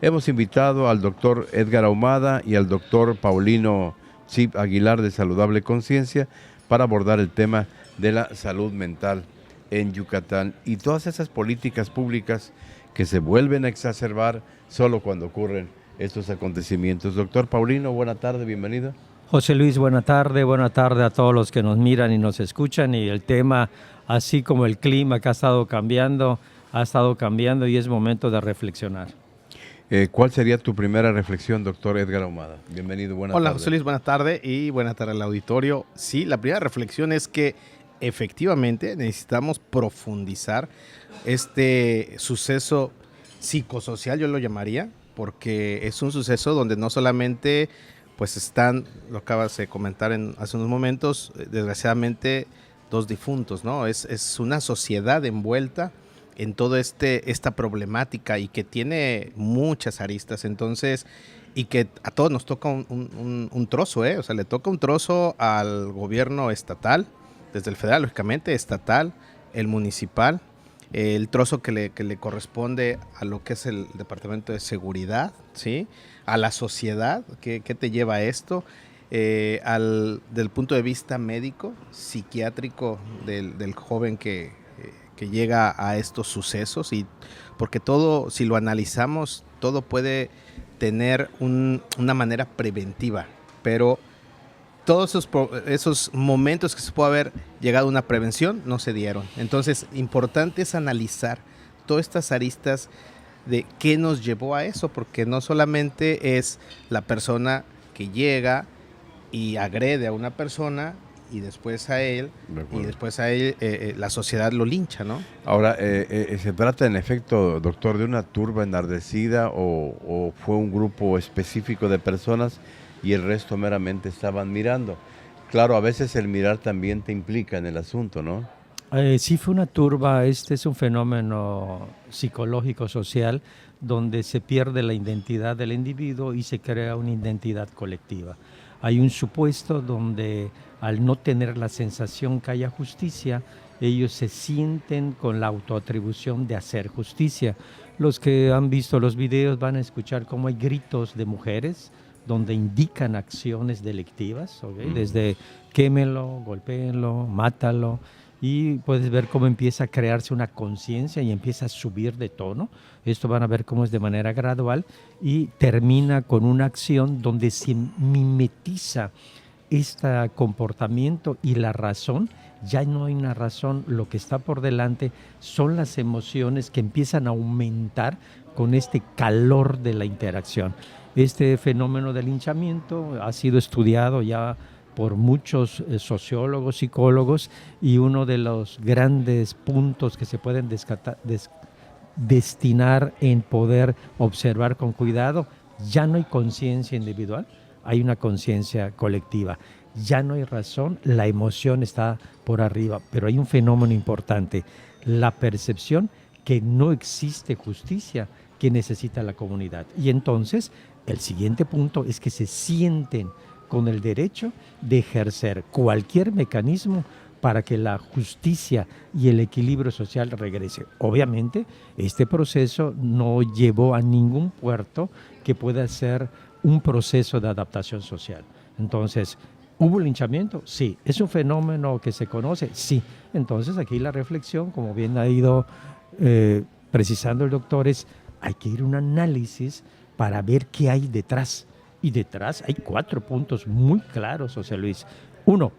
Hemos invitado al doctor Edgar Ahumada y al doctor Paulino Zip Aguilar de Saludable Conciencia para abordar el tema de la salud mental en Yucatán y todas esas políticas públicas que se vuelven a exacerbar solo cuando ocurren estos acontecimientos. Doctor Paulino, buena tarde, bienvenido. José Luis, buena tarde a todos los que nos miran y nos escuchan. Y el tema, así como el clima que ha estado cambiando y es momento de reflexionar. ¿Cuál sería tu primera reflexión, doctor Edgar Ahumada? Bienvenido, buena tarde. Hola, José Luis, buena tarde y buena tarde al auditorio. Sí, la primera reflexión es que efectivamente necesitamos profundizar este suceso psicosocial, yo lo llamaría, porque es un suceso donde no solamente pues están, lo acabas de comentar hace unos momentos, desgraciadamente dos difuntos, ¿no? Es una sociedad envuelta en toda esta problemática y que tiene muchas aristas, entonces, y que a todos nos toca un trozo, o sea, le toca un trozo al gobierno estatal, desde el federal, lógicamente, estatal, el municipal, el trozo que le corresponde a lo que es el Departamento de Seguridad, ¿sí? A la sociedad, ¿qué te lleva a esto? Del punto de vista médico, psiquiátrico del joven que llega a estos sucesos, y porque todo, si lo analizamos, todo puede tener una manera preventiva, pero todos esos momentos que se puede haber llegado a una prevención no se dieron. Entonces, importante es analizar todas estas aristas de qué nos llevó a eso, porque no solamente es la persona que llega y agrede a una persona y después a él, la sociedad lo lincha, ¿no? Ahora, ¿se trata en efecto, doctor, de una turba enardecida o fue un grupo específico de personas y el resto meramente estaban mirando? Claro, a veces el mirar también te implica en el asunto, ¿no? Sí fue una turba, este es un fenómeno psicológico social donde se pierde la identidad del individuo y se crea una identidad colectiva. Hay un supuesto donde al no tener la sensación que haya justicia, ellos se sienten con la autoatribución de hacer justicia. Los que han visto los videos van a escuchar cómo hay gritos de mujeres donde indican acciones delictivas, ¿okay? Desde quémelo, golpéenlo, mátalo, y puedes ver cómo empieza a crearse una conciencia y empieza a subir de tono. Esto van a ver cómo es de manera gradual y termina con una acción donde se mimetiza este comportamiento y la razón. Ya no hay una razón, lo que está por delante son las emociones que empiezan a aumentar con este calor de la interacción. Este fenómeno del linchamiento ha sido estudiado ya por muchos sociólogos, psicólogos, y uno de los grandes puntos que se pueden destinar en poder observar con cuidado, ya no hay conciencia individual, hay una conciencia colectiva. Ya no hay razón, la emoción está por arriba, pero hay un fenómeno importante, la percepción que no existe justicia que necesita la comunidad. Y entonces, el siguiente punto es que se sienten con el derecho de ejercer cualquier mecanismo para que la justicia y el equilibrio social regrese. Obviamente, este proceso no llevó a ningún puerto que pueda ser un proceso de adaptación social. Entonces, ¿hubo linchamiento? Sí. ¿Es un fenómeno que se conoce? Sí. Entonces, aquí la reflexión, como bien ha ido precisando el doctor, es hay que ir a un análisis para ver qué hay detrás. Y detrás hay 4 puntos muy claros, José Luis. 1,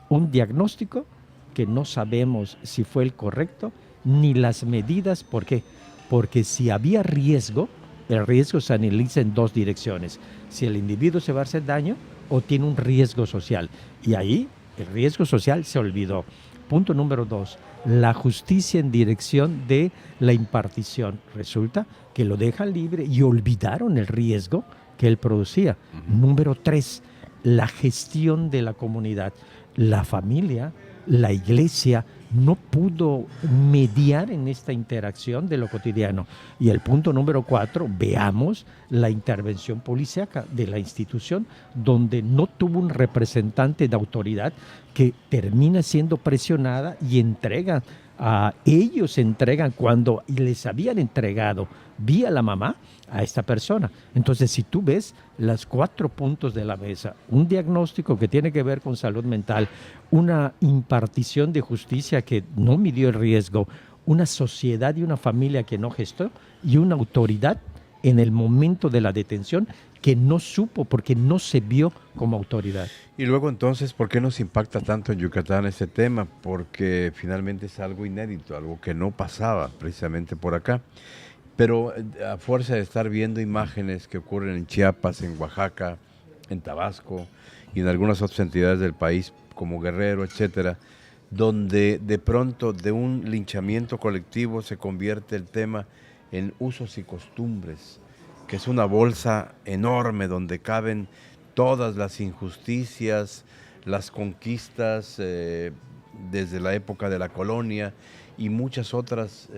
un diagnóstico que no sabemos si fue el correcto, ni las medidas. ¿Por qué? Porque si había riesgo, el riesgo se analiza en 2 direcciones. Si el individuo se va a hacer daño o tiene un riesgo social. Y ahí el riesgo social se olvidó. Punto número 2, la justicia en dirección de la impartición. Resulta que lo dejan libre y olvidaron el riesgo que él producía. Número 3, la gestión de la comunidad. La familia, la iglesia no pudo mediar en esta interacción de lo cotidiano. Y el punto número 4, veamos la intervención policíaca de la institución, donde no tuvo un representante de autoridad que termina siendo presionada y entrega ellos entregan cuando les habían entregado vía la mamá a esta persona. Entonces, si tú ves los 4 puntos de la mesa, un diagnóstico que tiene que ver con salud mental, una impartición de justicia que no midió el riesgo, una sociedad y una familia que no gestó y una autoridad en el momento de la detención que no supo porque no se vio como autoridad. Y luego entonces, ¿por qué nos impacta tanto en Yucatán este tema? Porque finalmente es algo inédito, algo que no pasaba precisamente por acá. Pero a fuerza de estar viendo imágenes que ocurren en Chiapas, en Oaxaca, en Tabasco y en algunas otras entidades del país como Guerrero, etcétera, donde de pronto de un linchamiento colectivo se convierte el tema en usos y costumbres, que es una bolsa enorme donde caben todas las injusticias, las conquistas desde la época de la colonia y muchas otras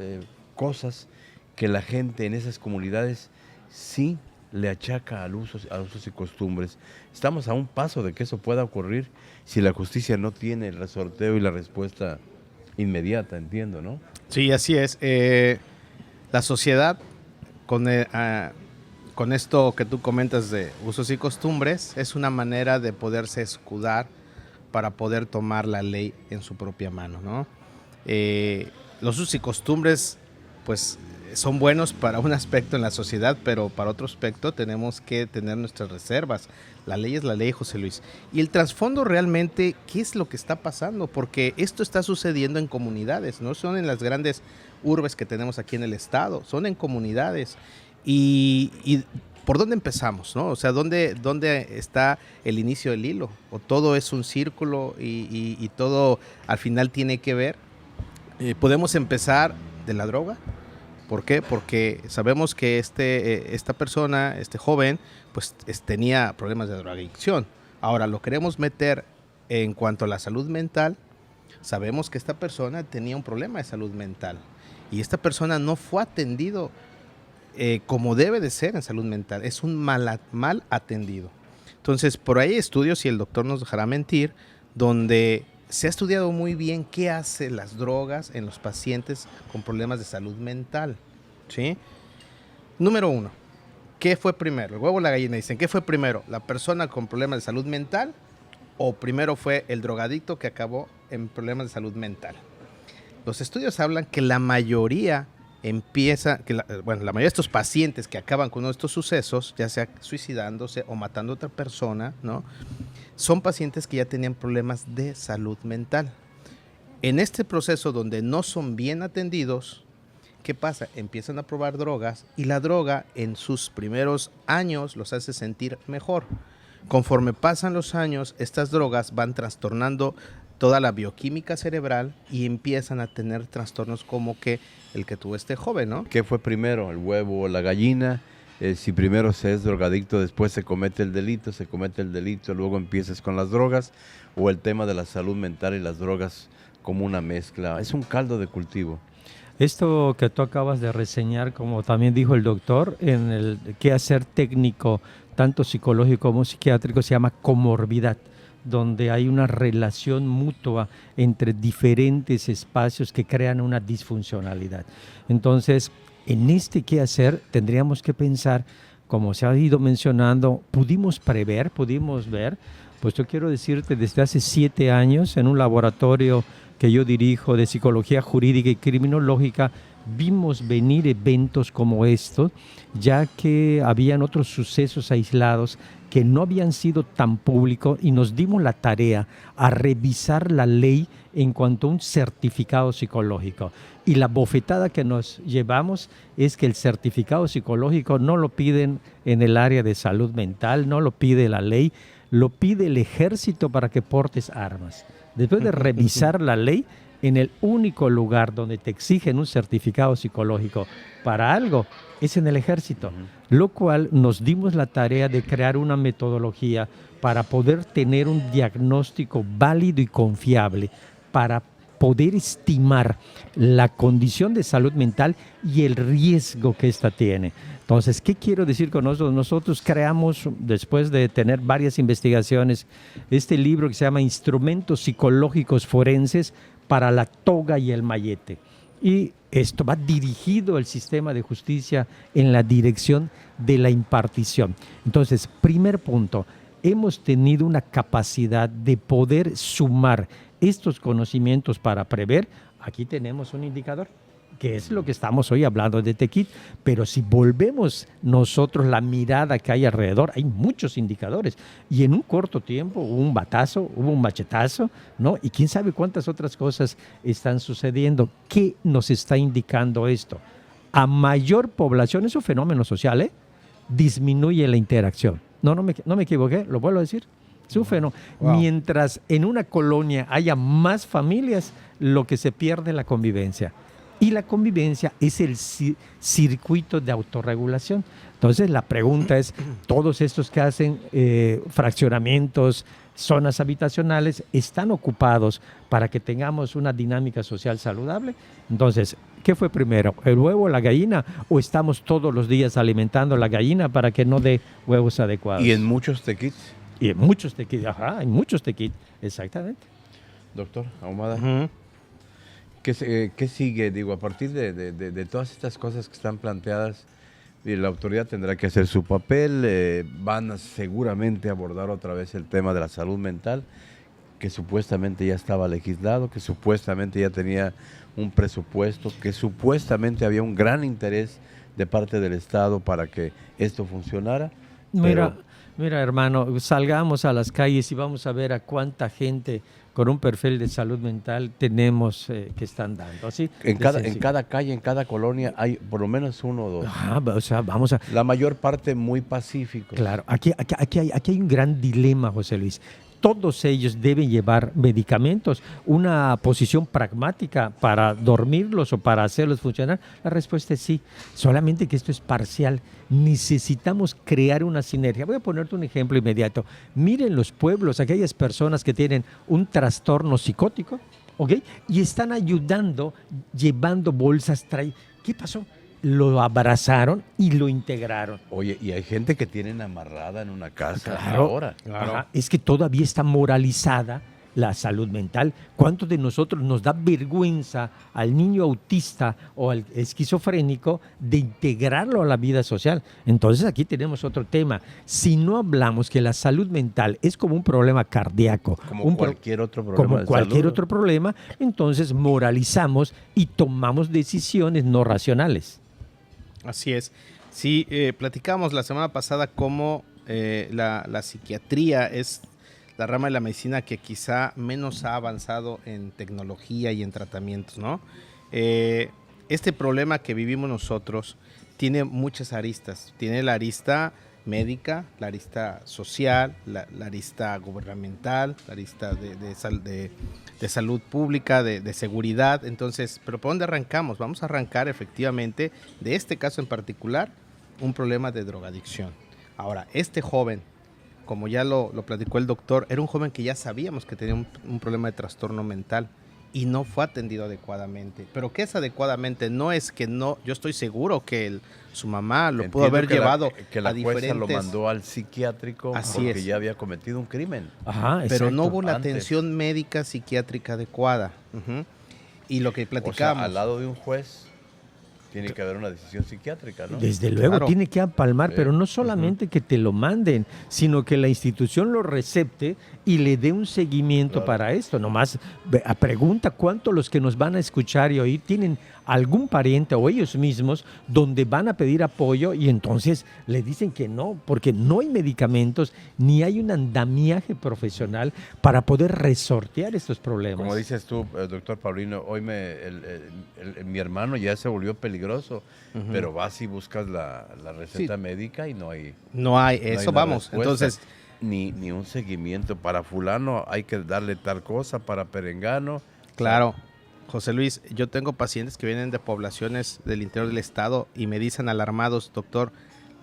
cosas que la gente en esas comunidades sí le achaca a usos y costumbres. Estamos a un paso de que eso pueda ocurrir si la justicia no tiene el resorteo y la respuesta inmediata, entiendo, ¿no? Sí, así es. La sociedad, con esto que tú comentas de usos y costumbres, es una manera de poderse escudar para poder tomar la ley en su propia mano, ¿no? Los usos y costumbres, pues, son buenos para un aspecto en la sociedad, pero para otro aspecto tenemos que tener nuestras reservas. La ley es la ley, José Luis. Y el trasfondo realmente, ¿qué es lo que está pasando? Porque esto está sucediendo en comunidades, no son en las grandes urbes que tenemos aquí en el estado, son en comunidades. Y ¿por dónde empezamos, no? O sea, ¿dónde está el inicio del hilo? ¿O todo es un círculo y todo al final tiene que ver? Podemos empezar de la droga. ¿Por qué? Porque sabemos que esta persona, este joven, pues tenía problemas de drogadicción. Ahora, lo queremos meter en cuanto a la salud mental. Sabemos que esta persona tenía un problema de salud mental y esta persona no fue atendido como debe de ser en salud mental. Es un mal atendido. Entonces, por ahí hay estudios, y el doctor nos dejará mentir, donde se ha estudiado muy bien qué hace las drogas en los pacientes con problemas de salud mental, ¿sí? Número 1, ¿qué fue primero? El huevo o la gallina. Dicen, ¿qué fue primero? ¿La persona con problemas de salud mental o primero fue el drogadicto que acabó en problemas de salud mental? Los estudios hablan que la mayoría la mayoría de estos pacientes que acaban con uno de estos sucesos, ya sea suicidándose o matando a otra persona, ¿no?, son pacientes que ya tenían problemas de salud mental. En este proceso donde no son bien atendidos, ¿qué pasa? Empiezan a probar drogas y la droga en sus primeros años los hace sentir mejor. Conforme pasan los años, estas drogas van trastornando toda la bioquímica cerebral y empiezan a tener trastornos como que el que tuvo este joven, ¿no? ¿Qué fue primero, el huevo o la gallina? Si primero se es drogadicto, después se comete el delito, luego empiezas con las drogas, o el tema de la salud mental y las drogas como una mezcla. Es un caldo de cultivo. Esto que tú acabas de reseñar, como también dijo el doctor, en el quehacer técnico, tanto psicológico como psiquiátrico, se llama comorbidad, donde hay una relación mutua entre diferentes espacios que crean una disfuncionalidad. Entonces, en este quehacer tendríamos que pensar, como se ha ido mencionando, pudimos prever, pudimos ver, pues yo quiero decirte, desde hace 7 años en un laboratorio que yo dirijo de psicología jurídica y criminológica, vimos venir eventos como estos, ya que habían otros sucesos aislados que no habían sido tan públicos y nos dimos la tarea a revisar la ley en cuanto a un certificado psicológico. Y la bofetada que nos llevamos es que el certificado psicológico no lo piden en el área de salud mental, no lo pide la ley, lo pide el ejército para que portes armas. Después de revisar la ley, en el único lugar donde te exigen un certificado psicológico para algo es en el ejército, lo cual nos dimos la tarea de crear una metodología para poder tener un diagnóstico válido y confiable, para poder estimar la condición de salud mental y el riesgo que ésta tiene. Entonces, ¿qué quiero decir con nosotros? Nosotros creamos, después de tener varias investigaciones, este libro que se llama Instrumentos Psicológicos Forenses para la toga y el mayete. Y esto va dirigido el sistema de justicia en la dirección de la impartición. Entonces, primer punto, hemos tenido una capacidad de poder sumar estos conocimientos para prever. Aquí tenemos un indicador, que es lo que estamos hoy hablando de TEQUIT, pero si volvemos nosotros la mirada que hay alrededor, hay muchos indicadores, y en un corto tiempo hubo un batazo, hubo un machetazo, ¿no? Y quién sabe cuántas otras cosas están sucediendo. ¿Qué nos está indicando esto? A mayor población, es un fenómeno social, disminuye la interacción. No me equivoqué, lo vuelvo a decir. Es un fenómeno. Wow. Mientras en una colonia haya más familias, lo que se pierde es la convivencia. Y la convivencia es el circuito de autorregulación. Entonces la pregunta es, todos estos que hacen fraccionamientos, zonas habitacionales, ¿están ocupados para que tengamos una dinámica social saludable? Entonces, ¿qué fue primero, el huevo o la gallina? ¿O estamos todos los días alimentando la gallina para que no dé huevos adecuados? Y en muchos tequits, Y en muchos tequit, en muchos tequit, exactamente. doctor Ahumada. Ujú. ¿Qué sigue? Digo, a partir de todas estas cosas que están planteadas, la autoridad tendrá que hacer su papel, van a seguramente abordar otra vez el tema de la salud mental, que supuestamente ya estaba legislado, que supuestamente ya tenía un presupuesto, que supuestamente había un gran interés de parte del Estado para que esto funcionara. Mira, hermano, salgamos a las calles y vamos a ver a cuánta gente con un perfil de salud mental tenemos que están dando. ¿Sí? En cada calle, en cada colonia hay por lo menos uno o dos. O sea, vamos a... La mayor parte muy pacíficos. Claro, aquí hay un gran dilema, José Luis. Todos ellos deben llevar medicamentos, una posición pragmática para dormirlos o para hacerlos funcionar. La respuesta es sí, solamente que esto es parcial. Necesitamos crear una sinergia. Voy a ponerte un ejemplo inmediato. Miren los pueblos, aquellas personas que tienen un trastorno psicótico, ¿ok? Y están ayudando, llevando bolsas. ¿Qué pasó? Lo abrazaron y lo integraron. Oye, y hay gente que tienen amarrada en una casa Claro, ahora. Ajá, es que todavía está moralizada la salud mental. ¿Cuántos de nosotros nos da vergüenza al niño autista o al esquizofrénico de integrarlo a la vida social? Entonces aquí tenemos otro tema. Si no hablamos que la salud mental es como un problema cardíaco, Como cualquier otro problema de cualquier salud. otro problema, entonces moralizamos y tomamos decisiones no racionales. Así es. Sí, platicamos la semana pasada cómo la psiquiatría es la rama de la medicina que quizá menos ha avanzado en tecnología y en tratamientos, ¿no? Este problema que vivimos nosotros tiene muchas aristas. Tiene la arista médica, la arista social, la arista gubernamental, la arista de salud pública, de seguridad. Entonces, ¿pero por dónde arrancamos? Vamos a arrancar efectivamente, de este caso en particular, un problema de drogadicción. Ahora, este joven, como ya lo platicó el doctor, era un joven que ya sabíamos que tenía un problema de trastorno mental y no fue atendido adecuadamente. ¿Pero qué es adecuadamente? No es que no, yo estoy seguro que su mamá lo pudo haber llevado que la a jueza diferentes... lo mandó al psiquiátrico Así porque es. ya había cometido un crimen. Ajá, Pero no exacto. hubo la Antes. atención médica psiquiátrica adecuada. Ujú. Y lo que O sea, platicábamos. al lado de un juez tiene que haber una decisión psiquiátrica, ¿no? Desde luego, Claro. tiene que empalmar, Sí. pero no solamente que te lo manden, sino que la institución lo recepte y le dé un seguimiento Claro. para esto. Nomás pregunta cuántos los que nos van a escuchar y oír tienen algún pariente o ellos mismos donde van a pedir apoyo y entonces le dicen que no, porque no hay medicamentos ni hay un andamiaje profesional para poder resortear estos problemas. Como dices tú, doctor Paulino, hoy mi hermano ya se volvió peligroso, Ujú. pero vas y buscas la receta Sí. médica y no hay. No hay, no hay eso una vamos. respuesta, Entonces, ni un seguimiento. Para fulano hay que darle tal cosa, para perengano. claro, José Luis, yo tengo pacientes que vienen de poblaciones del interior del estado y me dicen alarmados, doctor,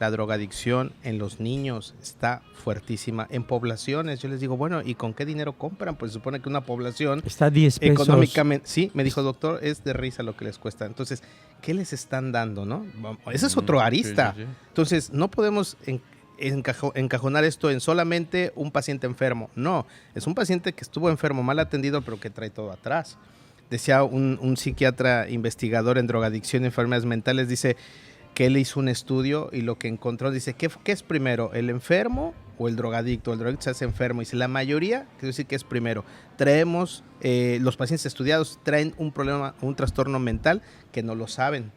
la drogadicción en los niños está fuertísima. En poblaciones, yo les digo, bueno, ¿y con qué dinero compran? Pues se supone que una población Está a 10 pesos. económicamente, sí, me dijo doctor, es de risa lo que les cuesta. Entonces, ¿qué les están dando, no? Ese es otro arista. Sí, sí, sí. Entonces, no podemos encajonar esto en solamente un paciente enfermo. No, es un paciente que estuvo enfermo, mal atendido, pero que trae todo atrás. decía un psiquiatra investigador en drogadicción y enfermedades mentales, dice que él hizo un estudio y lo que encontró, dice, ¿qué es primero, el enfermo o el drogadicto? El drogadicto se hace enfermo. Dice, la mayoría, quiero decir que es primero. Traemos, los pacientes estudiados traen un problema, un trastorno mental que no lo saben.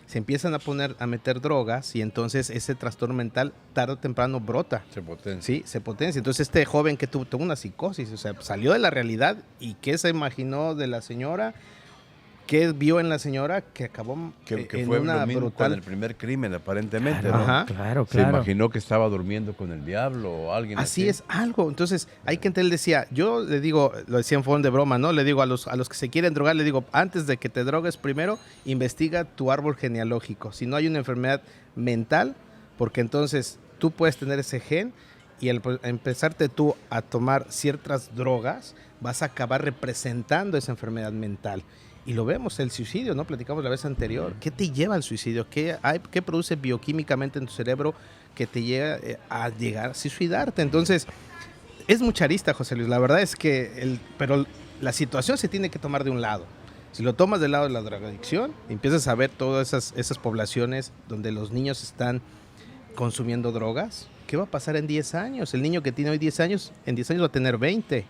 Se empiezan a meter drogas y entonces ese trastorno mental tarde o temprano brota. Se potencia. Sí, se potencia. Entonces este joven que tuvo una psicosis, o sea, salió de la realidad y ¿qué se imaginó de la señora? ¿Qué vio en la señora? Que acabó que en fue una lo mismo brutal... con el primer crimen, aparentemente. Claro, ¿no? Ajá. claro. Se imaginó que estaba durmiendo con el diablo o alguien Así es, algo. Entonces, hay que entender, él decía, yo le digo, lo decía en forma de broma, ¿no? Le digo a los que se quieren drogar, le digo, antes de que te drogues, primero investiga tu árbol genealógico. Si no hay una enfermedad mental, porque entonces tú puedes tener ese gen y al empezarte tú a tomar ciertas drogas, vas a acabar representando esa enfermedad mental. Y lo vemos, el suicidio, ¿no? Platicamos la vez anterior. ¿Qué te lleva al suicidio? ¿Qué produce bioquímicamente en tu cerebro que te lleva a llegar a suicidarte? Entonces, es mucha arista, José Luis. La verdad es que, pero la situación se tiene que tomar de un lado. Si lo tomas del lado de la drogadicción, empiezas a ver todas esas poblaciones donde los niños están consumiendo drogas. ¿Qué va a pasar en 10 años? El niño que tiene hoy 10 años, en 10 años va a tener 20.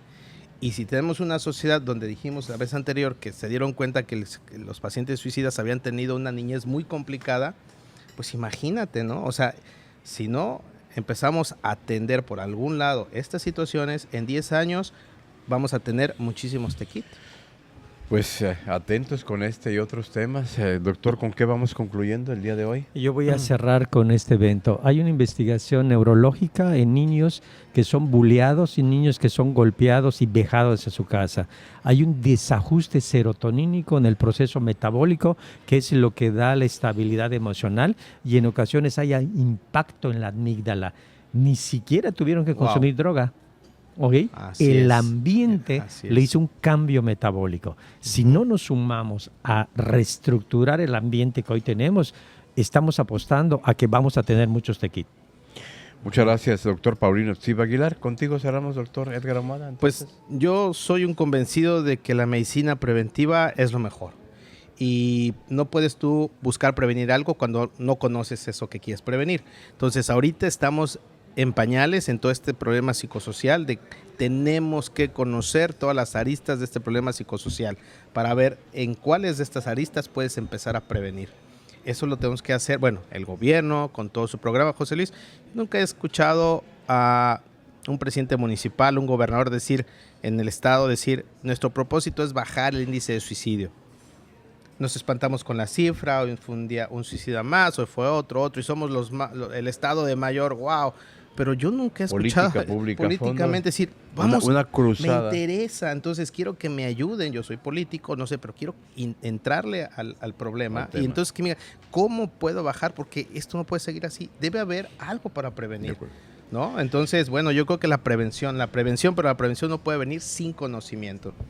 Y si tenemos una sociedad donde dijimos la vez anterior que se dieron cuenta que los pacientes suicidas habían tenido una niñez muy complicada, pues imagínate, ¿no? O sea, si no empezamos a atender por algún lado estas situaciones, en 10 años vamos a tener muchísimos tequitos. Pues atentos con este y otros temas. Doctor, ¿con qué vamos concluyendo el día de hoy? Yo voy a cerrar con este evento. Hay una investigación neurológica en niños que son buleados y niños que son golpeados y vejados en su casa. Hay un desajuste serotonínico en el proceso metabólico, que es lo que da la estabilidad emocional, y en ocasiones hay impacto en la amígdala. Ni siquiera tuvieron que consumir droga. ¿Okay? El ambiente le hizo un cambio metabólico. Si no nos sumamos a reestructurar el ambiente que hoy tenemos, estamos apostando a que vamos a tener muchos tequitos. Muchas gracias, doctor Paulino Tsip Aguilar. Contigo cerramos, doctor Edgar Ahumada. Pues yo soy un convencido de que la medicina preventiva es lo mejor. Y no puedes tú buscar prevenir algo cuando no conoces eso que quieres prevenir. Entonces ahorita estamos en pañales en todo este problema psicosocial, de tenemos que conocer todas las aristas de este problema psicosocial para ver en cuáles de estas aristas puedes empezar a prevenir. Eso lo tenemos que hacer, bueno, el gobierno con todo su programa. José Luis, nunca he escuchado a un presidente municipal, un gobernador decir en el estado, decir, nuestro propósito es bajar el índice de suicidio. Nos espantamos con la cifra, hoy fue un día un suicida más, hoy fue otro, y somos el estado de mayor, wow. Pero yo nunca he escuchado políticamente decir, vamos, una cruzada. Me interesa, entonces quiero que me ayuden, yo soy político, no sé, pero quiero entrarle al problema. Y entonces que me diga, ¿cómo puedo bajar? Porque esto no puede seguir así, debe haber algo para prevenir, ¿no? Entonces, bueno, yo creo que la prevención, pero la prevención no puede venir sin conocimiento.